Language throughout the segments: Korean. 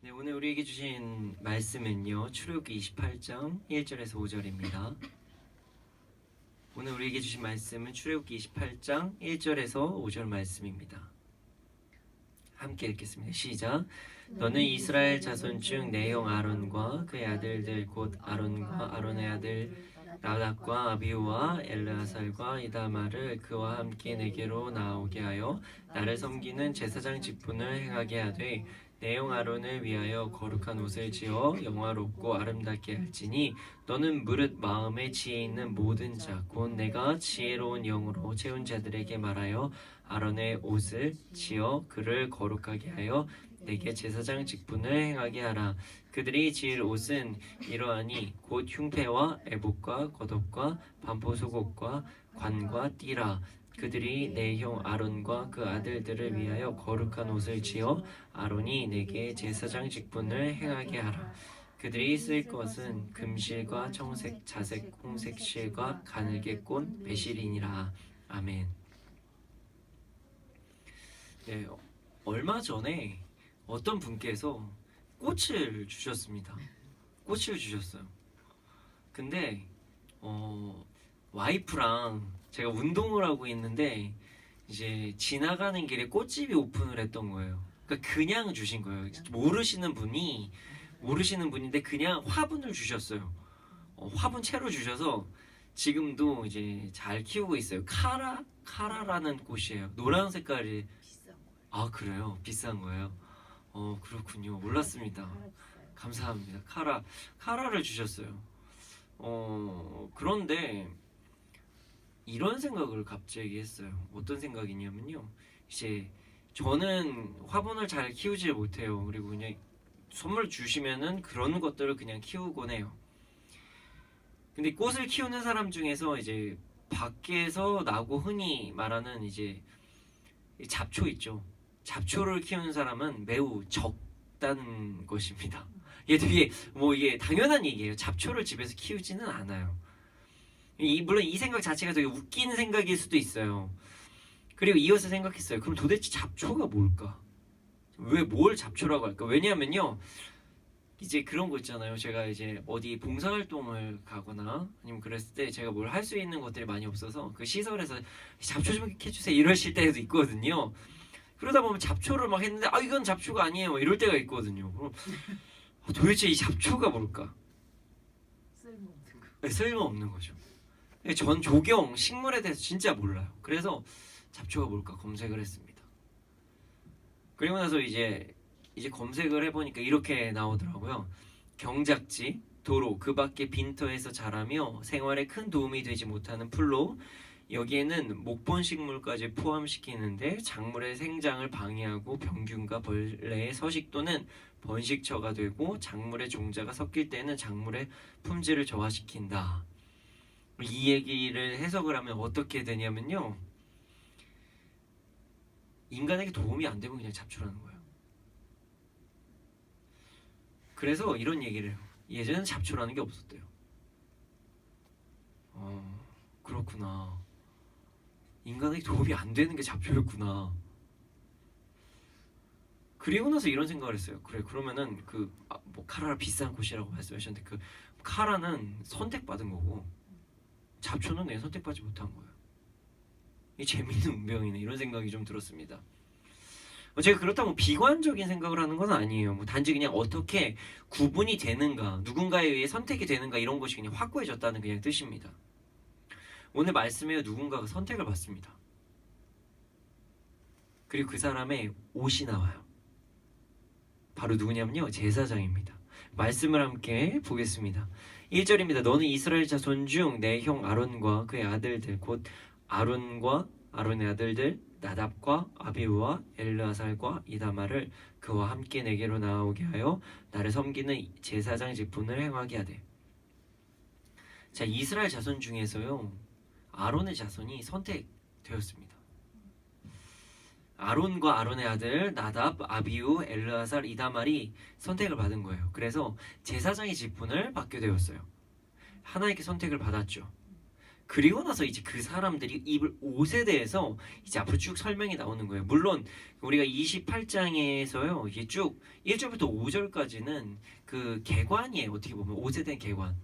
네, 오늘 우리에게 주신 말씀은요. 출애굽기 28장 1절에서 5절입니다. 오늘 우리에게 주신 말씀은 출애굽기 28장 1절에서 5절 말씀입니다. 함께 읽겠습니다. 시작. 너는 이스라엘 자손 중 내 형 아론과 그의 아들들 곧 아론과 아론의 아들 나답과 아비후와 엘르아살과 이다말을 그와 함께 내게로 나오게 하여 나를 섬기는 제사장 직분을 행하게 하되 내 형 아론을 위하여 거룩한 옷을 지어 영화롭고 아름답게 할지니 너는 무릇 마음에 지혜 있는 모든 자 곧 내가 지혜로운 영으로 채운 자들에게 말하여 아론의 옷을 지어 그를 거룩하게 하여 내게 제사장 직분을 행하게 하라. 그들이 지을 옷은 이러하니 곧 흉패와 애복과 겉옷과 반포 속옷과 관과 띠라. 그들이 내 형 아론과 그 아들들을 위하여 거룩한 옷을 지어 아론이 내게 제사장 직분을 행하게 하라. 그들이 쓸 것은 금실과 청색, 자색, 홍색 실과 가늘게 꼰 배실이니라. 아멘. 네, 얼마 전에 어떤 분께서 꽃을 주셨습니다. 꽃을 주셨어요. 근데 와이프랑 제가 운동을 하고 있는데 이제 지나가는 길에 꽃집이 오픈을 했던 거예요. 그러니까 그냥 주신 거예요. 모르시는 분인데 그냥 화분을 주셨어요. 화분 채로 주셔서 지금도 이제 잘 키우고 있어요. 카라라는 꽃이에요. 노란 색깔이. 아, 그래요? 비싼 거예요? 그렇군요. 몰랐습니다. 감사합니다. 카라를 주셨어요. 그런데 이런 생각을 갑자기 했어요. 어떤 생각이냐면요. 이제 저는 화분을 잘 키우지 못해요. 그리고 그냥 선물 주시면은 그런 것들을 그냥 키우곤 해요. 근데 꽃을 키우는 사람 중에서 이제 밖에서 나고 흔히 말하는 이제 잡초 있죠. 잡초를 키우는 사람은 매우 적다는 것입니다. 이게 되게 이게 당연한 얘기예요. 잡초를 집에서 키우지는 않아요. 물론 이 생각 자체가 되게 웃긴 생각일 수도 있어요. 그리고 이어서 생각했어요. 그럼 도대체 잡초가 뭘까? 왜 뭘 잡초라고 할까? 왜냐하면요. 이제 그런 거 있잖아요. 제가 이제 어디 봉사활동을 가거나 아니면 그랬을 때 제가 뭘 할 수 있는 것들이 많이 없어서 그 시설에서 잡초 좀 캐주세요 이러실 때도 있거든요. 그러다 보면 잡초를 막 했는데 이건 잡초가 아니에요 이럴 때가 있거든요. 그럼 도대체 이 잡초가 뭘까? 쓸모없는 거죠. 전 조경, 식물에 대해서 진짜 몰라요. 그래서 잡초가 뭘까 검색을 했습니다. 그리고 나서 이제 검색을 해보니까 이렇게 나오더라고요. 경작지, 도로, 그 밖에 빈터에서 자라며 생활에 큰 도움이 되지 못하는 풀로 여기에는 목본식물까지 포함시키는데 작물의 생장을 방해하고 병균과 벌레의 서식 또는 번식처가 되고 작물의 종자가 섞일 때는 작물의 품질을 저하시킨다. 이 얘기를 해석을 하면 어떻게 되냐면요. 인간에게 도움이 안 되면 그냥 잡초라는 거예요. 그래서 이런 얘기를 해요. 예전엔 잡초라는 게 없었대요. 그렇구나. 인간에게 도움이 안 되는 게 잡초였구나. 그리고 나서 이런 생각을 했어요. 그래, 그러면은 카라가 비싼 곳이라고 말씀하셨는데 그 카라는 선택받은 거고 잡초는 그냥 선택받지 못한 거예요. 이 재밌는 운명이네 이런 생각이 좀 들었습니다. 제가 그렇다고 비관적인 생각을 하는 건 아니에요. 단지 그냥 어떻게 구분이 되는가, 누군가에 의해 선택이 되는가 이런 것이 그냥 확고해졌다는 그냥 뜻입니다. 오늘 말씀에 누군가가 선택을 받습니다. 그리고 그 사람의 옷이 나와요. 바로 누구냐면요. 제사장입니다. 말씀을 함께 보겠습니다. 1절입니다. 너는 이스라엘 자손 중 내 형 아론과 그의 아들들 곧 아론과 아론의 아들들 나답과 아비후와 엘르아살과 이다말을 그와 함께 내게로 나오게 하여 나를 섬기는 제사장 직분을 행하게 하되. 자, 이스라엘 자손 중에서요. 아론의 자손이 선택되었습니다. 아론과 아론의 아들 나답, 아비후, 엘르아살, 이다말이 선택을 받은 거예요. 그래서 제사장의 직분을 받게 되었어요. 하나님께 선택을 받았죠. 그리고 나서 이제 그 사람들이 입을 옷에 대해서 이제 앞으로 쭉 설명이 나오는 거예요. 물론 우리가 28장에서요. 이게 쭉 1절부터 5절까지는 그 개관이에요. 어떻게 보면 옷에 대한 개관.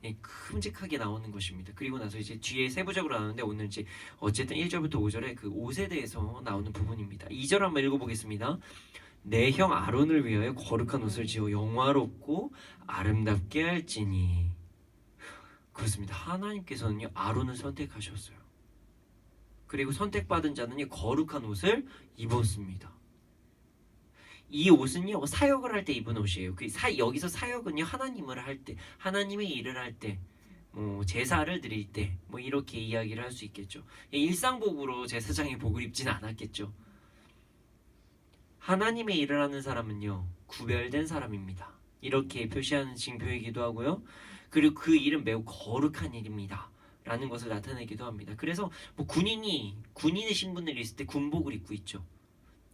예, 큼직하게 나오는 것입니다. 그리고 나서 이제 뒤에 세부적으로 나오는데 오늘 이제 어쨌든 1절부터 5절에 그 옷에 대해서 나오는 부분입니다. 2절 한번 읽어보겠습니다. 내 형 아론을 위하여 거룩한 옷을 지어 영화롭고 아름답게 할지니. 그렇습니다. 하나님께서는요 아론을 선택하셨어요. 그리고 선택받은 자는요 거룩한 옷을 입었습니다. 이 옷은요 사역을 할 때 입은 옷이에요. 여기서 사역은요 하나님을 할 때, 하나님의 일을 할 때, 뭐 제사를 드릴 때, 뭐 이렇게 이야기를 할 수 있겠죠. 일상복으로 제사장의 복을 입지는 않았겠죠. 하나님의 일을 하는 사람은요 구별된 사람입니다. 이렇게 표시하는 징표이기도 하고요. 그리고 그 일은 매우 거룩한 일입니다. 라는 것을 나타내기도 합니다. 그래서 뭐 군인의 신분을 있을 때 군복을 입고 있죠.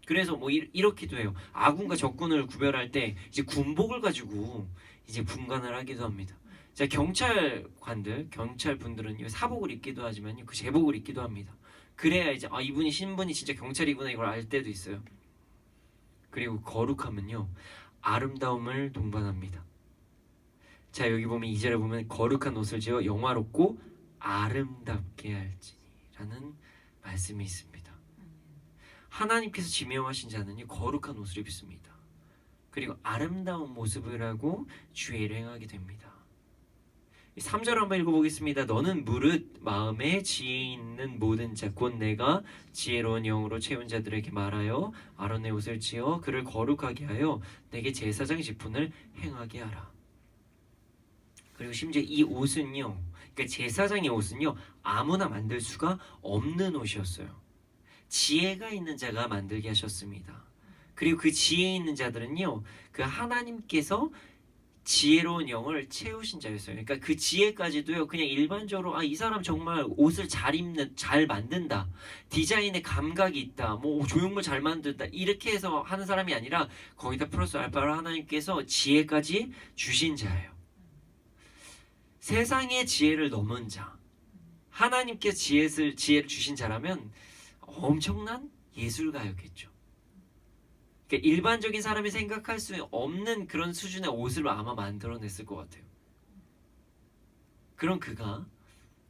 그래서 뭐 이렇기도 해요. 아군과 적군을 구별할 때 이제 군복을 가지고 이제 분간을 하기도 합니다. 자, 경찰분들은요 사복을 입기도 하지만요 그 제복을 입기도 합니다. 그래야 이제 이분이 신분이 진짜 경찰이구나 이걸 알 때도 있어요. 그리고 거룩함은요 아름다움을 동반합니다. 자, 여기 보면 2절에 보면 거룩한 옷을 지어 영화롭고 아름답게 할지니라는 말씀이 있습니다. 하나님께서 지명하신 자는요 거룩한 옷을 입습니다. 그리고 아름다운 모습을 하고 주의 일을 행하게 됩니다. 3절 한번 읽어보겠습니다. 너는 무릇 마음에 지혜 있는 모든 자 곧 내가 지혜로운 영으로 채운 자들에게 말하여 아론의 옷을 지어 그를 거룩하게 하여 내게 제사장 직분을 행하게 하라. 그리고 심지어 이 옷은요 그러니까 제사장의 옷은요 아무나 만들 수가 없는 옷이었어요. 지혜가 있는 자가 만들게 하셨습니다. 그리고 그 지혜 있는 자들은요 그 하나님께서 지혜로운 영을 채우신 자였어요. 그러니까 그 지혜까지도요 그냥 일반적으로 이 사람 정말 옷을 잘 만든다, 디자인에 감각이 있다, 뭐 조형물 잘 만든다 이렇게 해서 하는 사람이 아니라 거기다 플러스 알파로 하나님께서 지혜까지 주신 자예요. 세상의 지혜를 넘은 자, 하나님께 지혜를 주신 자라면 엄청난 예술가였겠죠. 그러니까 일반적인 사람이 생각할 수 없는 그런 수준의 옷을 아마 만들어냈을 것 같아요. 그럼 그가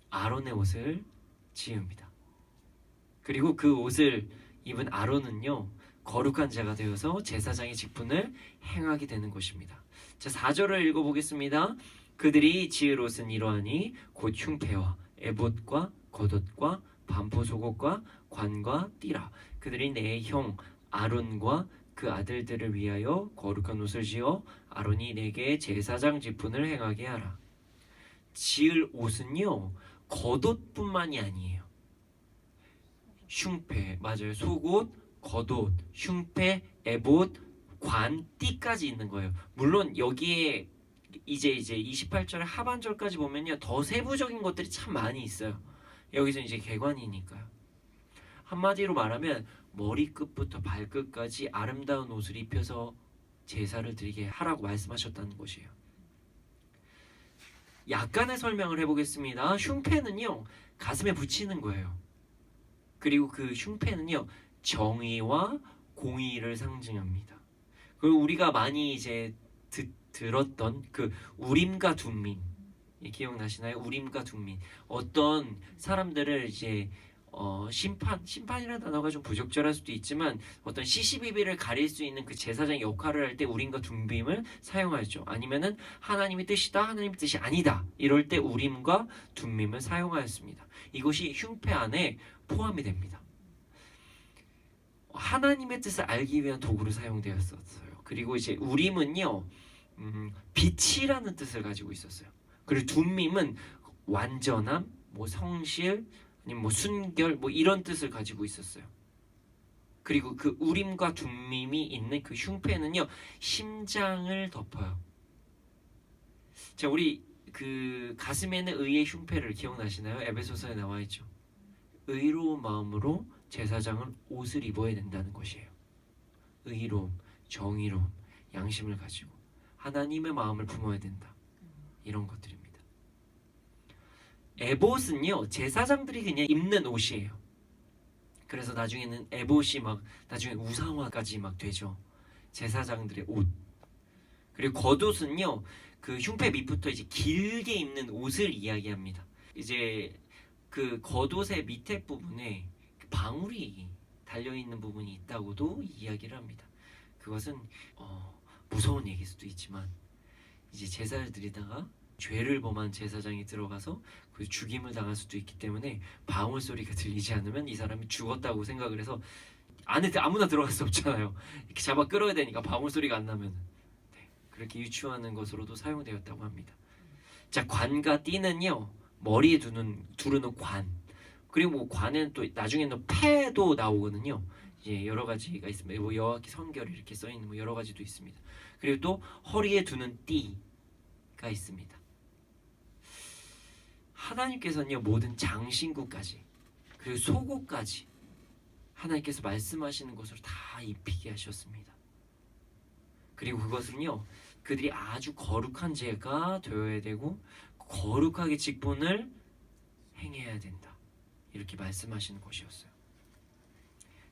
아론의 옷을 지읍니다. 그리고 그 옷을 입은 아론은요 거룩한 자가 되어서 제사장의 직분을 행하게 되는 것입니다. 자, 4절을 읽어보겠습니다. 그들이 지을 옷은 이러하니 곧 흉패와 에봇과 겉옷과 반포 속옷과 관과 띠라. 그들이 내 형 아론과 그 아들들을 위하여 거룩한 옷을 지어 아론이 내게 제사장 직분을 행하게 하라. 지을 옷은요 겉옷뿐만이 아니에요. 흉패, 맞아요. 속옷, 겉옷, 흉패, 에봇, 관, 띠까지 있는 거예요. 물론 여기에 이제 28절 하반절까지 보면요 더 세부적인 것들이 참 많이 있어요. 여기서 이제 개관이니까요. 한마디로 말하면 머리끝부터 발끝까지 아름다운 옷을 입혀서 제사를 드리게 하라고 말씀하셨다는 것이에요. 약간의 설명을 해보겠습니다. 흉패는요 가슴에 붙이는 거예요. 그리고 그 흉패는요 정의와 공의를 상징합니다. 그리고 우리가 많이 이제 들었던 그 우림과 둠민, 기억나시나요? 우림과 둠민. 어떤 사람들을 이제 심판이라는 단어가 좀 부적절할 수도 있지만 어떤 시시비비를 가릴 수 있는 그 제사장의 역할을 할 때 우림과 둠빔을 사용하죠. 아니면은 하나님의 뜻이다, 하나님의 뜻이 아니다 이럴 때 우림과 둠빔을 사용하였습니다. 이것이 흉패 안에 포함이 됩니다. 하나님의 뜻을 알기 위한 도구로 사용되었었어요. 그리고 이제 우림은요 빛이라는 뜻을 가지고 있었어요. 그리고 둠밈은 완전함, 뭐 성실, 아니면 뭐 순결, 뭐 이런 뜻을 가지고 있었어요. 그리고 그 우림과 둠밈이 있는 그 흉패는요 심장을 덮어요. 자, 우리 그 가슴에는 의의 흉패를 기억나시나요? 에베소서에 나와 있죠. 의로운 마음으로 제사장은 옷을 입어야 된다는 것이에요. 의로움, 정의로움, 양심을 가지고 하나님의 마음을 품어야 된다. 이런 것들입니다. 에봇은요 제사장들이 그냥 입는 옷이에요. 그래서 나중에는 에봇이 막 나중에 우상화까지 막 되죠. 제사장들의 옷. 그리고 겉옷은요 그 흉패 밑부터 이제 길게 입는 옷을 이야기합니다. 이제 그 겉옷의 밑에 부분에 방울이 달려 있는 부분이 있다고도 이야기를 합니다. 그것은 무서운 얘기일 수도 있지만 이제 제사를 드리다가 죄를 범한 제사장이 들어가서 그 죽임을 당할 수도 있기 때문에 방울 소리가 들리지 않으면 이 사람이 죽었다고 생각을 해서 안에 아무나 들어갈 수 없잖아요. 이렇게 잡아 끌어야 되니까 방울 소리가 안 나면 그렇게 유추하는 것으로도 사용되었다고 합니다. 자, 관과 띠는요 머리에 두르는 관, 그리고 뭐 관은 또 나중에는 패도 나오거든요. 이제 여러 가지가 있습니다. 뭐 여호와께 성결이 이렇게 써 있는 뭐 여러 가지도 있습니다. 그리고 또 허리에 두는 띠가 있습니다. 하나님께서는요 모든 장신구까지 그리고 속옷까지 하나님께서 말씀하시는 것으로 다 입히게 하셨습니다. 그리고 그것은요 그들이 아주 거룩한 죄가 되어야 되고 거룩하게 직분을 행해야 된다. 이렇게 말씀하시는 것이었어요.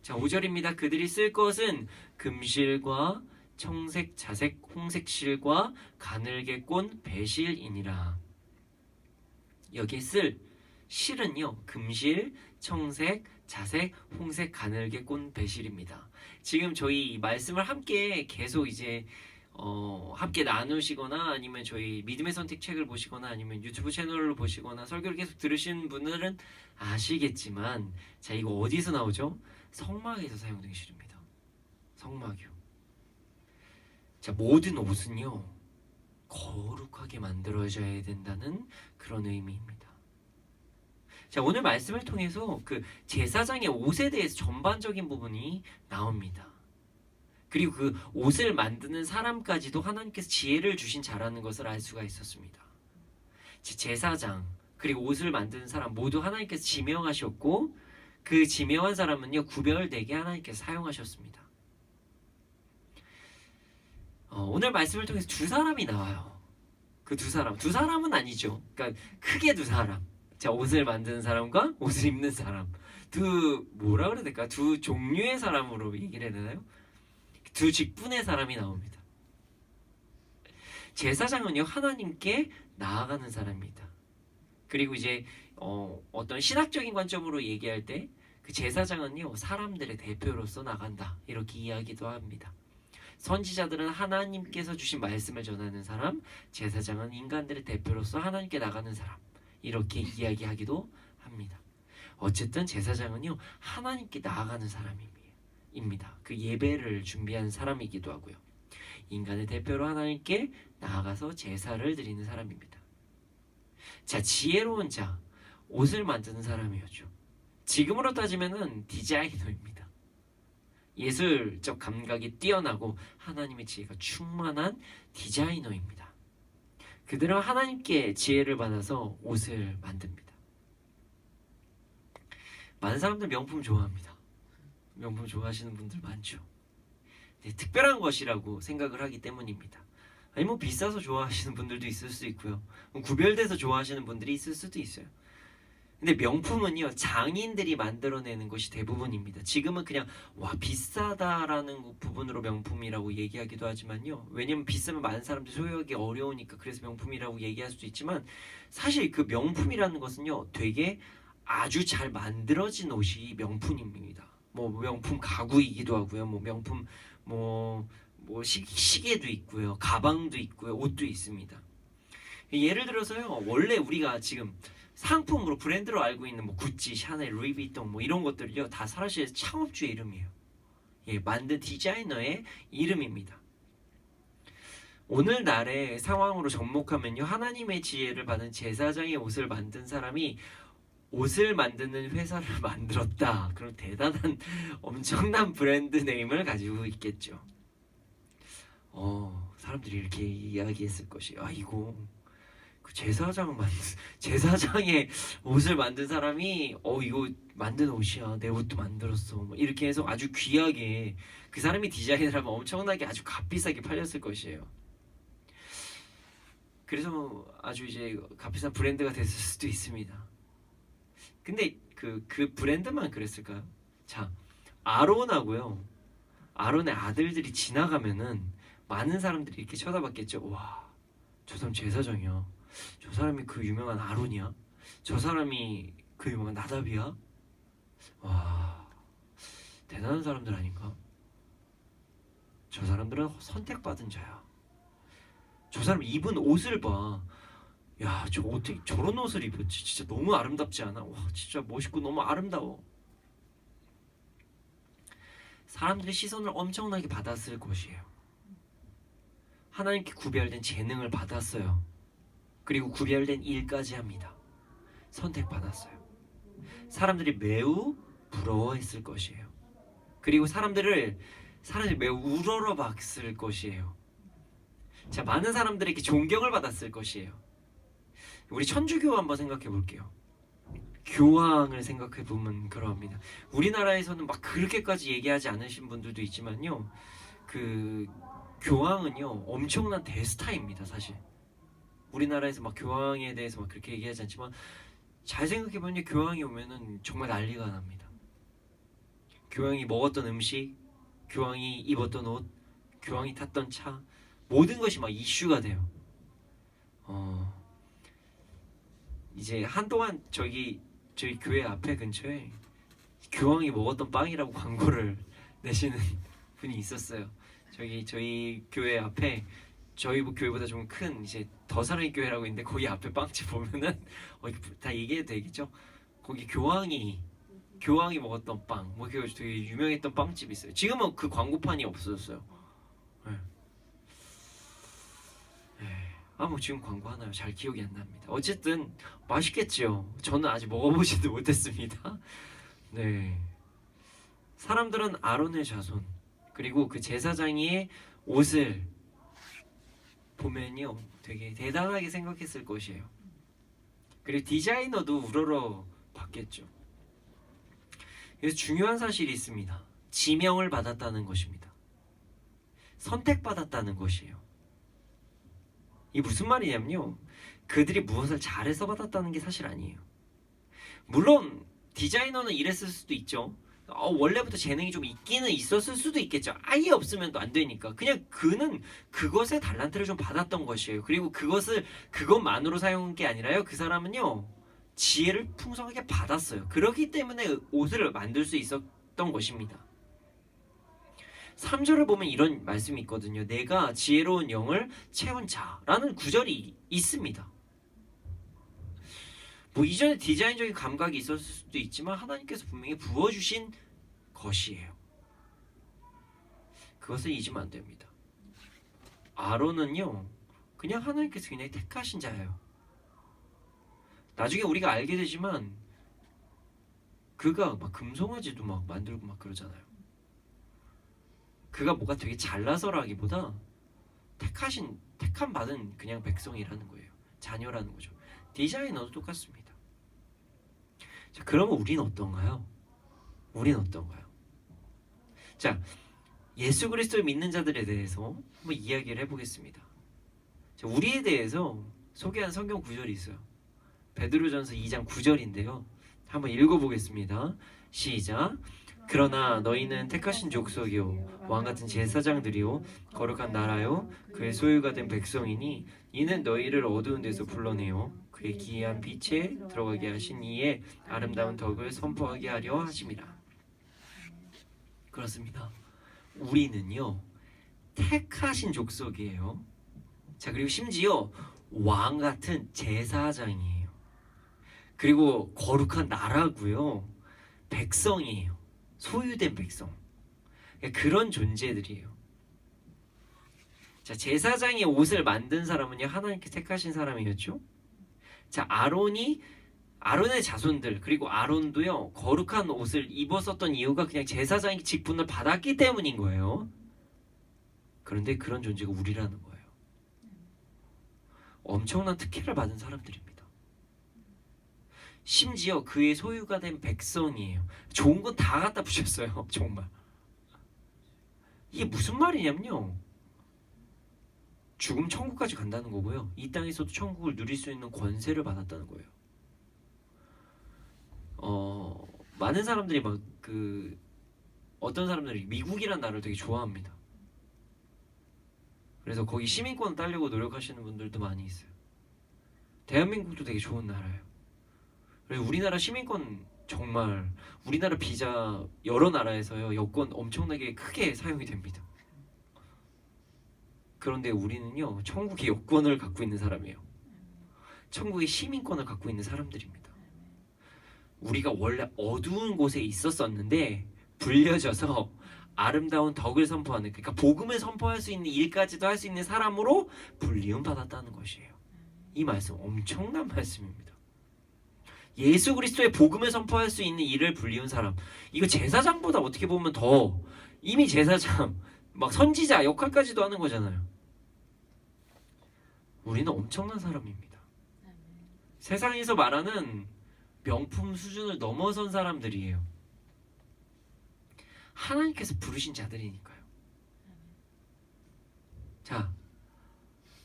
자, 5절입니다. 그들이 쓸 것은 금실과 청색, 자색, 홍색 실과 가늘게 꼰 배실이니라. 여기에 쓸 실은요 금실, 청색, 자색, 홍색, 가늘게 꼰 배실입니다. 지금 저희 말씀을 함께 계속 이제 함께 나누시거나 아니면 저희 믿음의 선택 책을 보시거나 아니면 유튜브 채널로 보시거나 설교를 계속 들으신 분들은 아시겠지만 자 이거 어디서 나오죠? 성막에서 사용된 실입니다. 성막이요. 자 모든 옷은요 거룩하게 만들어져야 된다는 그런 의미입니다. 자 오늘 말씀을 통해서 그 제사장의 옷에 대해서 전반적인 부분이 나옵니다. 그리고 그 옷을 만드는 사람까지도 하나님께서 지혜를 주신 자라는 것을 알 수가 있었습니다. 제사장 그리고 옷을 만드는 사람 모두 하나님께서 지명하셨고 그 지명한 사람은요 구별되게 하나님께서 사용하셨습니다. 오늘 말씀을 통해서 두 사람이 나와요. 그 두 사람은 아니죠. 그러니까 크게 두 사람. 자 옷을 만드는 사람과 옷을 입는 사람. 뭐라 그래야 될까? 두 종류의 사람으로 얘기를 해야 되나요? 두 직분의 사람이 나옵니다. 제사장은요 하나님께 나아가는 사람입니다. 그리고 이제 어떤 신학적인 관점으로 얘기할 때 그 제사장은요 사람들의 대표로서 나간다 이렇게 이야기도 합니다. 선지자들은 하나님께서 주신 말씀을 전하는 사람, 제사장은 인간들의 대표로서 하나님께 나가는 사람 이렇게 이야기하기도 합니다. 어쨌든 제사장은요 하나님께 나아가는 사람입니다. 그 예배를 준비하는 사람이기도 하고요. 인간의 대표로 하나님께 나아가서 제사를 드리는 사람입니다. 자, 지혜로운 자, 옷을 만드는 사람이었죠. 지금으로 따지면은 디자이너입니다. 예술적 감각이 뛰어나고 하나님의 지혜가 충만한 디자이너입니다. 그들은 하나님께 지혜를 받아서 옷을 만듭니다. 많은 사람들 명품 좋아합니다. 명품 좋아하시는 분들 많죠. 네, 특별한 것이라고 생각을 하기 때문입니다. 아니 뭐 비싸서 좋아하시는 분들도 있을 수 있고요. 구별돼서 좋아하시는 분들이 있을 수도 있어요. 근데 명품은요 장인들이 만들어내는 것이 대부분입니다. 지금은 그냥 와 비싸다라는 부분으로 명품이라고 얘기하기도 하지만요. 왜냐면 비싸면 많은 사람들이 소유하기 어려우니까 그래서 명품이라고 얘기할 수도 있지만 사실 그 명품이라는 것은요 되게 아주 잘 만들어진 옷이 명품입니다. 뭐 명품 가구이기도 하고요. 뭐 명품 시계도 있고요. 가방도 있고요. 옷도 있습니다. 예를 들어서요. 원래 우리가 지금 상품으로 브랜드로 알고 있는 뭐 구찌, 샤넬, 루이비통 뭐 이런 것들요 다 사실 창업주의 이름이에요. 예, 만든 디자이너의 이름입니다. 오늘날의 상황으로 접목하면요 하나님의 지혜를 받은 제사장의 옷을 만든 사람이 옷을 만드는 회사를 만들었다. 그럼 대단한 엄청난 브랜드 네임을 가지고 있겠죠. 사람들이 이렇게 이야기했을 것이에요. 이거 그 제사장의 옷을 만든 사람이 이거 만든 옷이야. 내 옷도 만들었어. 뭐 이렇게 해서 아주 귀하게 그 사람이 디자인을 하면 엄청나게 아주 값비싸게 팔렸을 것이에요. 그래서 아주 이제 값비싼 브랜드가 됐을 수도 있습니다. 근데 그 브랜드만 그랬을까요? 자, 아론하고요. 아론의 아들들이 지나가면은 많은 사람들이 이렇게 쳐다봤겠죠. 와, 저 사람 제사장이야. 저 사람이 그 유명한 아론이야. 저 사람이 그 유명한 나답이야. 와, 대단한 사람들 아닌가? 저 사람들은 선택받은 자야. 저 사람 입은 옷을 봐. 야, 저 어떻게 저런 옷을 입었지? 진짜 너무 아름답지 않아? 와, 진짜 멋있고 너무 아름다워. 사람들의 시선을 엄청나게 받았을 것이에요. 하나님께 구별된 재능을 받았어요. 그리고 구별된 일까지 합니다. 선택받았어요. 사람들이 매우 부러워했을 것이에요. 그리고 사람들이 매우 우러러봤을 것이에요. 자, 많은 사람들에게 존경을 받았을 것이에요. 우리 천주교 한번 생각해 볼게요. 교황을 생각해 보면 그러합니다. 우리나라에서는 막 그렇게까지 얘기하지 않으신 분들도 있지만요. 그 교황은요 엄청난 대스타입니다. 사실 우리나라에서 막 교황에 대해서 막 그렇게 얘기하지 않지만 잘 생각해 보면 교황이 오면은 정말 난리가 납니다. 교황이 먹었던 음식, 교황이 입었던 옷, 교황이 탔던 차, 모든 것이 막 이슈가 돼요. 이제 한동안 저희 교회 앞에 근처에 교황이 먹었던 빵이라고 광고를 내시는 분이 있었어요. 저희 교회 앞에 저희 교회보다 좀 큰 이제 더 사랑의 교회라고 있는데 거기 앞에 빵집 보면은 다 얘기해도 되겠죠? 거기 교황이 먹었던 빵, 뭐 되게 유명했던 빵집이 있어요. 지금은 그 광고판이 없어졌어요. 뭐 지금 광고 하나요? 잘 기억이 안 납니다. 어쨌든 맛있겠죠. 저는 아직 먹어보지도 못했습니다. 네. 사람들은 아론의 자손 그리고 그 제사장의 옷을 보면요 되게 대단하게 생각했을 것이에요. 그리고 디자이너도 우러러 봤겠죠. 그래서 중요한 사실이 있습니다. 지명을 받았다는 것입니다. 선택받았다는 것이에요. 이게 무슨 말이냐면요, 그들이 무엇을 잘해서 받았다는 게 사실 아니에요. 물론 디자이너는 이랬을 수도 있죠. 원래부터 재능이 좀 있기는 있었을 수도 있겠죠. 아예 없으면 또 안 되니까. 그냥 그는 그것의 달란트를 좀 받았던 것이에요. 그리고 그것만으로 사용한 게 아니라요, 그 사람은요 지혜를 풍성하게 받았어요. 그렇기 때문에 옷을 만들 수 있었던 것입니다. 3절을 보면 이런 말씀이 있거든요. 내가 지혜로운 영을 채운 자라는 구절이 있습니다. 뭐 이전에 디자인적인 감각이 있었을 수도 있지만 하나님께서 분명히 부어주신 것이에요. 그것을 잊으면 안 됩니다. 아론은요 그냥 하나님께서 그냥 택하신 자예요. 나중에 우리가 알게 되지만 그가 막 금송아지도 막 만들고 막 그러잖아요. 그가 뭐가 되게 잘나서라기보다 택함 받은 그냥 백성이라는 거예요. 자녀라는 거죠. 디자이너도 똑같습니다. 자, 그러면 우리는 어떤가요? 자, 예수 그리스도를 믿는 자들에 대해서 한번 이야기를 해보겠습니다. 자, 우리에 대해서 소개한 성경 구절이 있어요. 베드로전서 2장 9절인데요. 한번 읽어보겠습니다. 시작. 그러나 너희는 택하신 족속이요 왕같은 제사장들이요 거룩한 나라요 그의 소유가 된 백성이니 이는 너희를 어두운 데서 불러내어 그의 기이한 빛에 들어가게 하신 이의 아름다운 덕을 선포하게 하려 하심이라. 그렇습니다. 우리는요 택하신 족속이에요. 자, 그리고 심지어 왕같은 제사장이에요. 그리고 거룩한 나라고요 백성이에요. 소유된 백성. 그런 존재들이에요. 자, 제사장의 옷을 만든 사람은요 하나님께 택하신 사람이었죠. 자, 아론의 자손들 그리고 아론도요 거룩한 옷을 입었었던 이유가 그냥 제사장의 직분을 받았기 때문인 거예요. 그런데 그런 존재가 우리라는 거예요. 엄청난 특혜를 받은 사람들입니다. 심지어 그의 소유가 된 백성이에요. 좋은 건 다 갖다 붙였어요. 정말. 이게 무슨 말이냐면요. 죽음 천국까지 간다는 거고요. 이 땅에서도 천국을 누릴 수 있는 권세를 받았다는 거예요. 많은 사람들이 막 어떤 사람들이 미국이란 나라를 되게 좋아합니다. 그래서 거기 시민권을 따려고 노력하시는 분들도 많이 있어요. 대한민국도 되게 좋은 나라예요. 그리고 우리나라 시민권 정말 우리나라 비자 여러 나라에서요 여권 엄청나게 크게 사용이 됩니다. 그런데 우리는요 천국의 여권을 갖고 있는 사람이에요. 천국의 시민권을 갖고 있는 사람들입니다. 우리가 원래 어두운 곳에 있었었는데 불려져서 아름다운 덕을 선포하는, 그러니까 복음을 선포할 수 있는 일까지도 할 수 있는 사람으로 불리움 받았다는 것이에요. 이 말씀 엄청난 말씀입니다. 예수 그리스도의 복음을 선포할 수 있는 일을 불리운 사람, 이거 제사장보다 어떻게 보면 더 이미 제사장 막 선지자 역할까지도 하는 거잖아요. 우리는 엄청난 사람입니다. 세상에서 말하는 명품 수준을 넘어선 사람들이에요. 하나님께서 부르신 자들이니까요. 자,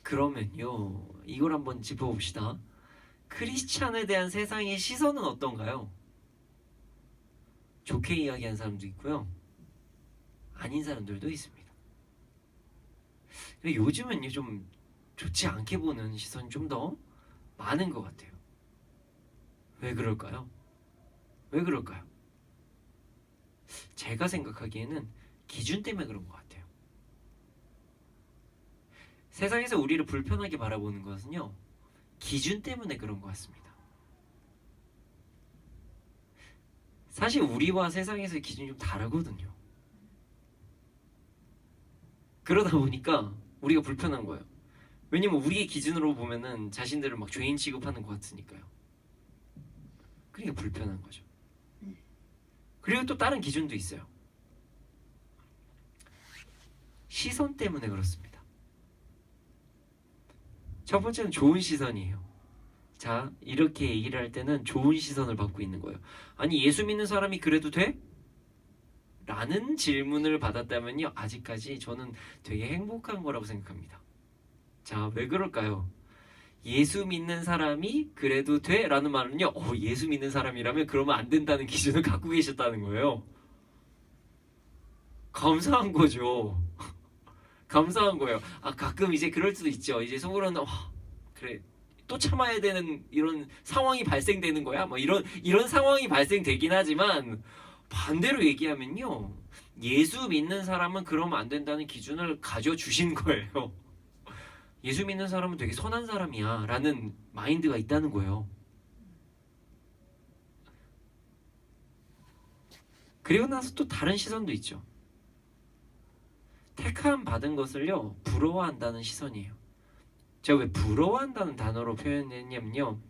그러면요 이걸 한번 짚어봅시다. 크리스찬에 대한 세상의 시선은 어떤가요? 좋게 이야기하는 사람도 있고요, 아닌 사람들도 있습니다. 근데 요즘은요 좀 좋지 않게 보는 시선이 좀 더 많은 것 같아요. 왜 그럴까요? 왜 그럴까요? 제가 생각하기에는 기준 때문에 그런 것 같아요. 세상에서 우리를 불편하게 바라보는 것은요 기준 때문에 그런 것 같습니다. 사실 우리와 세상에서의 기준이 좀 다르거든요. 그러다 보니까 우리가 불편한 거예요. 왜냐면 우리의 기준으로 보면은 자신들을 막 죄인 취급하는 것 같으니까요. 그러니까 불편한 거죠. 그리고 또 다른 기준도 있어요. 시선 때문에 그렇습니다. 첫 번째는 좋은 시선이에요. 자, 이렇게 얘기를 할 때는 좋은 시선을 받고 있는 거예요. 아니 예수 믿는 사람이 그래도 돼? 라는 질문을 받았다면요 아직까지 저는 되게 행복한 거라고 생각합니다. 자, 왜 그럴까요? 예수 믿는 사람이 그래도 돼? 라는 말은요 예수 믿는 사람이라면 그러면 안 된다는 기준을 갖고 계셨다는 거예요. 감사한 거죠. 감사한 거예요. 가끔 이제 그럴 수도 있죠. 이제 속으로는 그래 또 참아야 되는 이런 상황이 발생되는 거야. 뭐 이런 상황이 발생되긴 하지만 반대로 얘기하면요 예수 믿는 사람은 그러면 안 된다는 기준을 가져주신 거예요. 예수 믿는 사람은 되게 선한 사람이야 라는 마인드가 있다는 거예요. 그리고 나서 또 다른 시선도 있죠. 택함 받은 것을요 부러워한다는 시선이에요. 제가 왜 부러워한다는 단어로 표현했냐면요,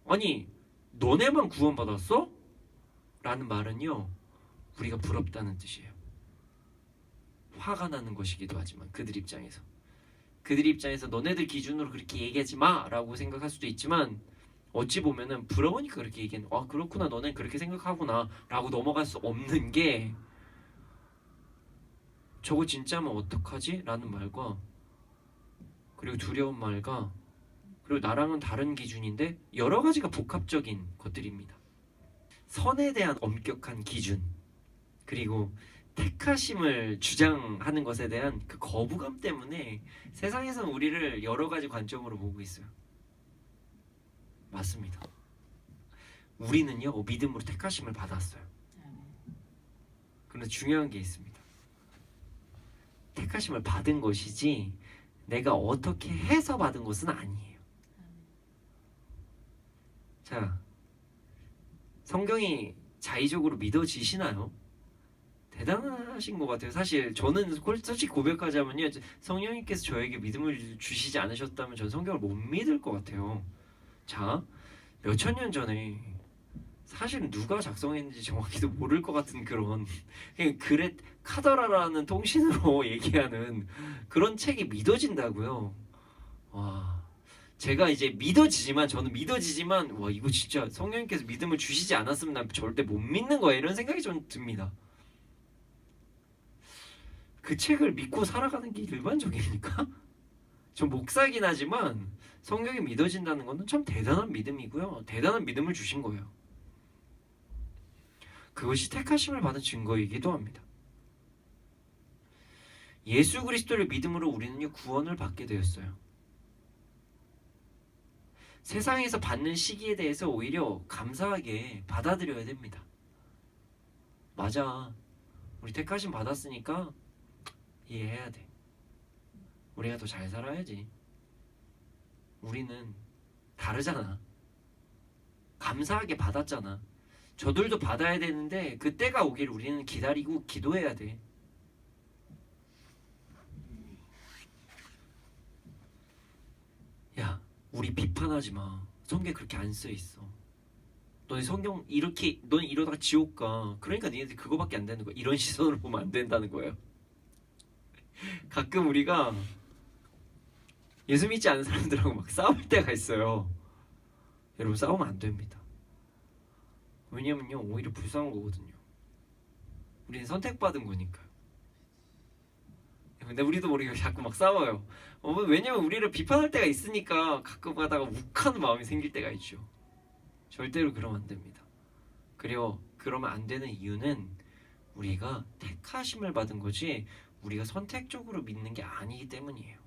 아니 너네만 구원받았어? 라는 말은요 우리가 부럽다는 뜻이에요. 화가 나는 것이기도 하지만 그들 입장에서 너네들 기준으로 그렇게 얘기하지 마 라고 생각할 수도 있지만, 어찌 보면은 부러우니까 그렇게 얘기하는, 그렇구나 너넨 그렇게 생각하구나 라고 넘어갈 수 없는 게, 저거 진짜면 어떡하지? 라는 말과, 그리고 두려운 말과, 그리고 나랑은 다른 기준인데 여러 가지가 복합적인 것들입니다. 선에 대한 엄격한 기준, 그리고 택하심을 주장하는 것에 대한 그 거부감 때문에 세상에서는 우리를 여러 가지 관점으로 보고 있어요. 맞습니다. 우리는요 믿음으로 택하심을 받았어요. 그런데 중요한 게 있습니다. 택하심을 받은 것이지 내가 어떻게 해서 받은 것은 아니에요. 자, 성경이 자의적으로 믿어지시나요? 대단하신 것 같아요. 사실 저는 솔직히 고백하자면요, 성령님께서 저에게 믿음을 주시지 않으셨다면 전 성경을 못 믿을 것 같아요. 자, 몇천 년 전에 사실은 누가 작성했는지 정확히도 모를 것 같은 그런 그냥 그렛 카더라라는 통신으로 얘기하는 그런 책이 믿어진다고요. 와, 제가 이제 저는 믿어지지만 와 이거 진짜 성령님께서 믿음을 주시지 않았으면 난 절대 못 믿는 거야 이런 생각이 좀 듭니다. 그 책을 믿고 살아가는 게 일반적입니까? 전 목사긴 하지만 성경이 믿어진다는 것은 참 대단한 믿음이고요. 대단한 믿음을 주신 거예요. 그것이 택하심을 받은 증거이기도 합니다. 예수 그리스도를 믿음으로 우리는요 구원을 받게 되었어요. 세상에서 받는 시기에 대해서 오히려 감사하게 받아들여야 됩니다. 맞아. 우리 택하심 받았으니까 이해해야 돼. 우리가 더 잘 살아야지. 우리는 다르잖아. 감사하게 받았잖아. 저들도 받아야 되는데 그때가 오길 우리는 기다리고 기도해야 돼. 야, 우리 비판하지 마. 성경에 그렇게 안 써 있어. 너네 성경 이렇게 넌 이러다가 지옥 가. 그러니까 니네들 그거밖에 안 되는 거야. 이런 시선으로 보면 안 된다는 거예요. 가끔 우리가 예수 믿지 않는 사람들하고 막 싸울 때가 있어요. 여러분 싸우면 안 됩니다. 왜냐면요 오히려 불쌍한 거거든요. 우리는 선택받은 거니까요. 근데 우리도 모르게 자꾸 막 싸워요. 왜냐면 우리를 비판할 때가 있으니까 가끔 가다가 욱하는 마음이 생길 때가 있죠. 절대로 그러면 안 됩니다. 그리고 그러면 안 되는 이유는 우리가 택하심을 받은 거지 우리가 선택적으로 믿는 게 아니기 때문이에요.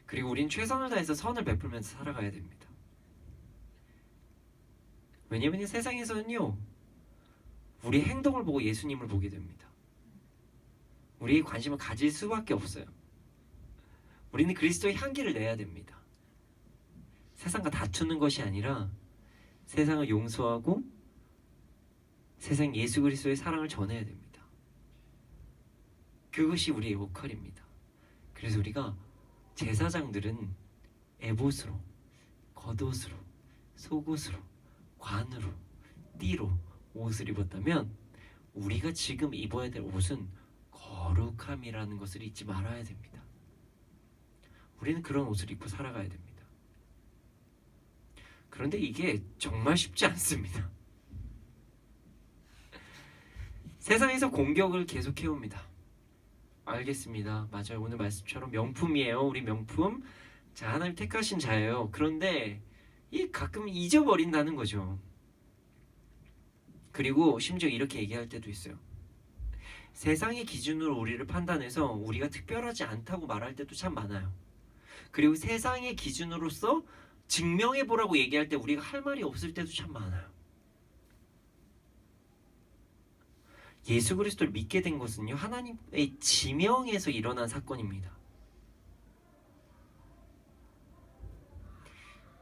그리고 우린 최선을 다해서 선을 베풀면서 살아가야 됩니다. 왜냐면 이 세상에서는요 우리 행동을 보고 예수님을 보게 됩니다. 우리의 관심을 가질 수밖에 없어요. 우리는 그리스도의 향기를 내야 됩니다. 세상과 다투는 것이 아니라 세상을 용서하고 세상 예수 그리스도의 사랑을 전해야 됩니다. 그것이 우리의 역할입니다. 그래서 우리가 제사장들은 에봇으로, 겉옷으로, 속옷으로, 관으로, 띠로 옷을 입었다면 우리가 지금 입어야 될 옷은 거룩함이라는 것을 잊지 말아야 됩니다. 우리는 그런 옷을 입고 살아가야 됩니다. 그런데 이게 정말 쉽지 않습니다. 세상에서 공격을 계속해옵니다. 알겠습니다. 맞아요. 오늘 말씀처럼 명품이에요. 우리 명품. 자, 하나님 택하신 자예요. 그런데 이 가끔 잊어버린다는 거죠. 그리고 심지어 이렇게 얘기할 때도 있어요. 세상의 기준으로 우리를 판단해서 우리가 특별하지 않다고 말할 때도 참 많아요. 그리고 세상의 기준으로서 증명해보라고 얘기할 때 우리가 할 말이 없을 때도 참 많아요. 예수 그리스도를 믿게 된 것은요 하나님의 지명에서 일어난 사건입니다.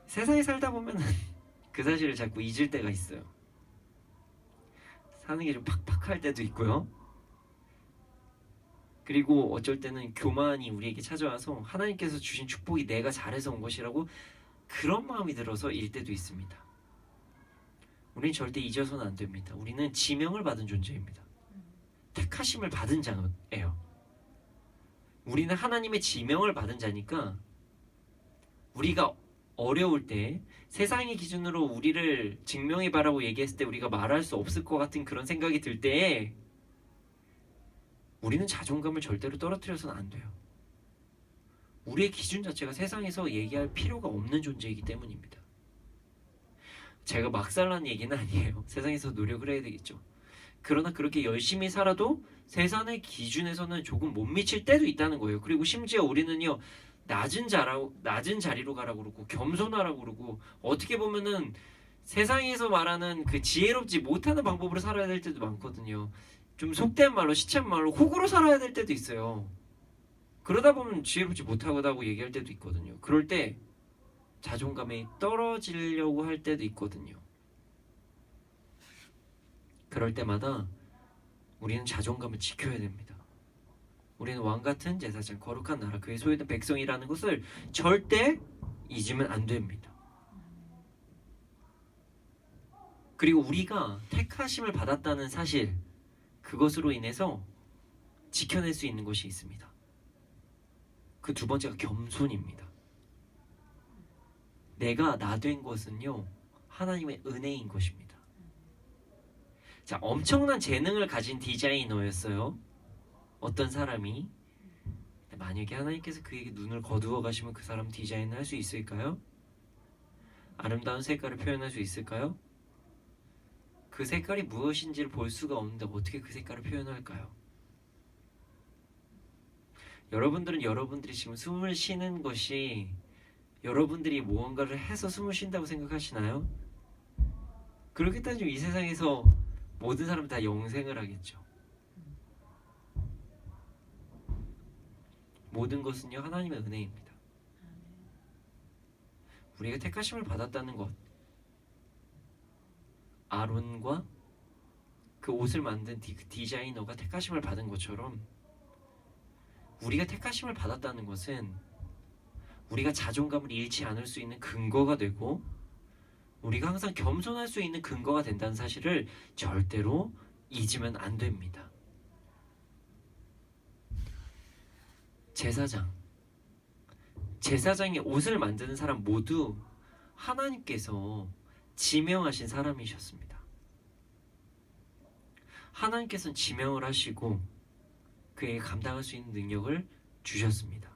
세상에 살다 보면 그 사실을 자꾸 잊을 때가 있어요. 사는 게 좀 팍팍할 때도 있고요. 그리고 어쩔 때는 교만이 우리에게 찾아와서 하나님께서 주신 축복이 내가 잘해서 온 것이라고 그런 마음이 들어서 일 때도 있습니다. 우리는 절대 잊어서는 안 됩니다. 우리는 지명을 받은 존재입니다. 택하심을 받은 자예요. 우리는 하나님의 지명을 받은 자니까 우리가 어려울 때 세상의 기준으로 우리를 증명해봐라고 얘기했을 때 우리가 말할 수 없을 것 같은 그런 생각이 들 때에 우리는 자존감을 절대로 떨어뜨려서는 안 돼요. 우리의 기준 자체가 세상에서 얘기할 필요가 없는 존재이기 때문입니다. 제가 막 살라는 얘기는 아니에요. 세상에서 노력을 해야 되겠죠. 그러나 그렇게 열심히 살아도 세상의 기준에서는 조금 못 미칠 때도 있다는 거예요. 그리고 심지어 우리는요 낮은 자리로 가라고 그러고 겸손하라고 그러고 어떻게 보면은 세상에서 말하는 그 지혜롭지 못하는 방법으로 살아야 될 때도 많거든요. 좀 속된 말로 시체한 말로 호구로 살아야 될 때도 있어요. 그러다 보면 지혜롭지 못하다고 얘기할 때도 있거든요. 그럴 때 자존감이 떨어지려고 할 때도 있거든요. 그럴 때마다 우리는 자존감을 지켜야 됩니다. 우리는 왕같은 제사장, 거룩한 나라, 그의 소유된 백성이라는 것을 절대 잊으면 안 됩니다. 그리고 우리가 택하심을 받았다는 사실, 그것으로 인해서 지켜낼 수 있는 것이 있습니다. 그 두 번째가 겸손입니다. 내가 나 된 것은요 하나님의 은혜인 것입니다. 자, 엄청난 재능을 가진 디자이너였어요. 어떤 사람이. 만약에 하나님께서 그에게 눈을 거두어 가시면 그 사람 디자인을 할 수 있을까요? 아름다운 색깔을 표현할 수 있을까요? 그 색깔이 무엇인지를 볼 수가 없는데 어떻게 그 색깔을 표현할까요? 여러분들은 여러분들이 지금 숨을 쉬는 것이 여러분들이 무언가를 해서 숨을 쉰다고 생각하시나요? 그렇게 따지면 이 세상에서 모든 사람 다 영생을 하겠죠. 모든 것은요 하나님의 은혜입니다. 우리가 택하심을 받았다는 것, 아론과 그 옷을 만든 디자이너가 택하심을 받은 것처럼 우리가 택하심을 받았다는 것은 우리가 자존감을 잃지 않을 수 있는 근거가 되고 우리가 항상 겸손할 수 있는 근거가 된다는 사실을 절대로 잊으면 안 됩니다. 제사장의 옷을 만드는 사람 모두 하나님께서 지명하신 사람이셨습니다. 하나님께서는 지명을 하시고 그에게 감당할 수 있는 능력을 주셨습니다.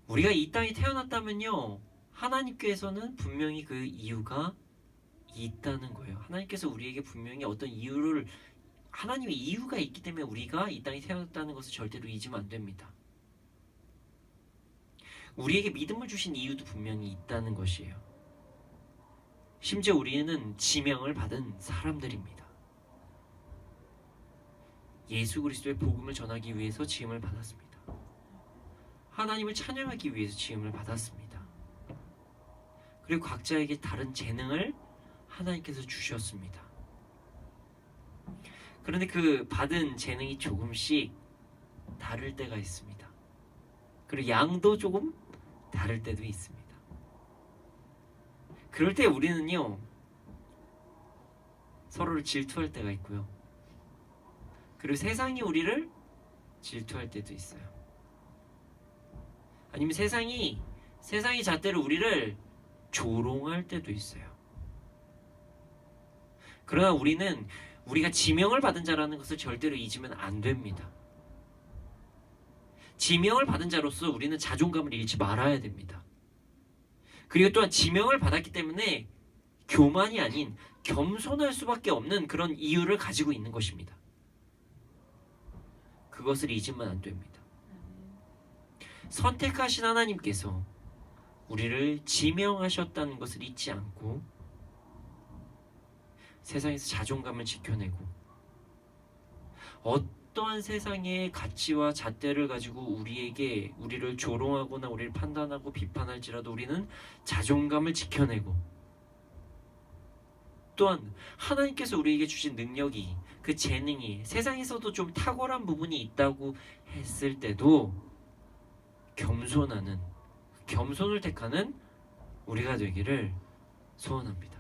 우리가 이 땅에 태어났다면요 하나님께서는 분명히 그 이유가 있다는 거예요. 하나님께서 우리에게 분명히 어떤 이유를 하나님의 이유가 있기 때문에 우리가 이 땅에 태어났다는 것을 절대로 잊으면 안 됩니다. 우리에게 믿음을 주신 이유도 분명히 있다는 것이에요. 심지어 우리는 지명을 받은 사람들입니다. 예수 그리스도의 복음을 전하기 위해서 지음을 받았습니다. 하나님을 찬양하기 위해서 지음을 받았습니다. 그리고 각자에게 다른 재능을 하나님께서 주셨습니다. 그런데 그 받은 재능이 조금씩 다를 때가 있습니다. 그리고 양도 조금 다를 때도 있습니다. 그럴 때 우리는요 서로를 질투할 때가 있고요. 그리고 세상이 우리를 질투할 때도 있어요. 아니면 세상이 잣대로 우리를 조롱할 때도 있어요. 그러나 우리는 우리가 지명을 받은 자라는 것을 절대로 잊으면 안 됩니다. 지명을 받은 자로서 우리는 자존감을 잃지 말아야 됩니다. 그리고 또한 지명을 받았기 때문에 교만이 아닌 겸손할 수밖에 없는 그런 이유를 가지고 있는 것입니다. 그것을 잊으면 안 됩니다. 선택하신 하나님께서 우리를 지명하셨다는 것을 잊지 않고 세상에서 자존감을 지켜내고 어떠한 세상의 가치와 잣대를 가지고 우리를 조롱하거나 우리를 판단하고 비판할지라도 우리는 자존감을 지켜내고 또한 하나님께서 우리에게 주신 능력이 그 재능이 세상에서도 좀 탁월한 부분이 있다고 했을 때도 겸손을 택하는 우리가 되기를 소원합니다.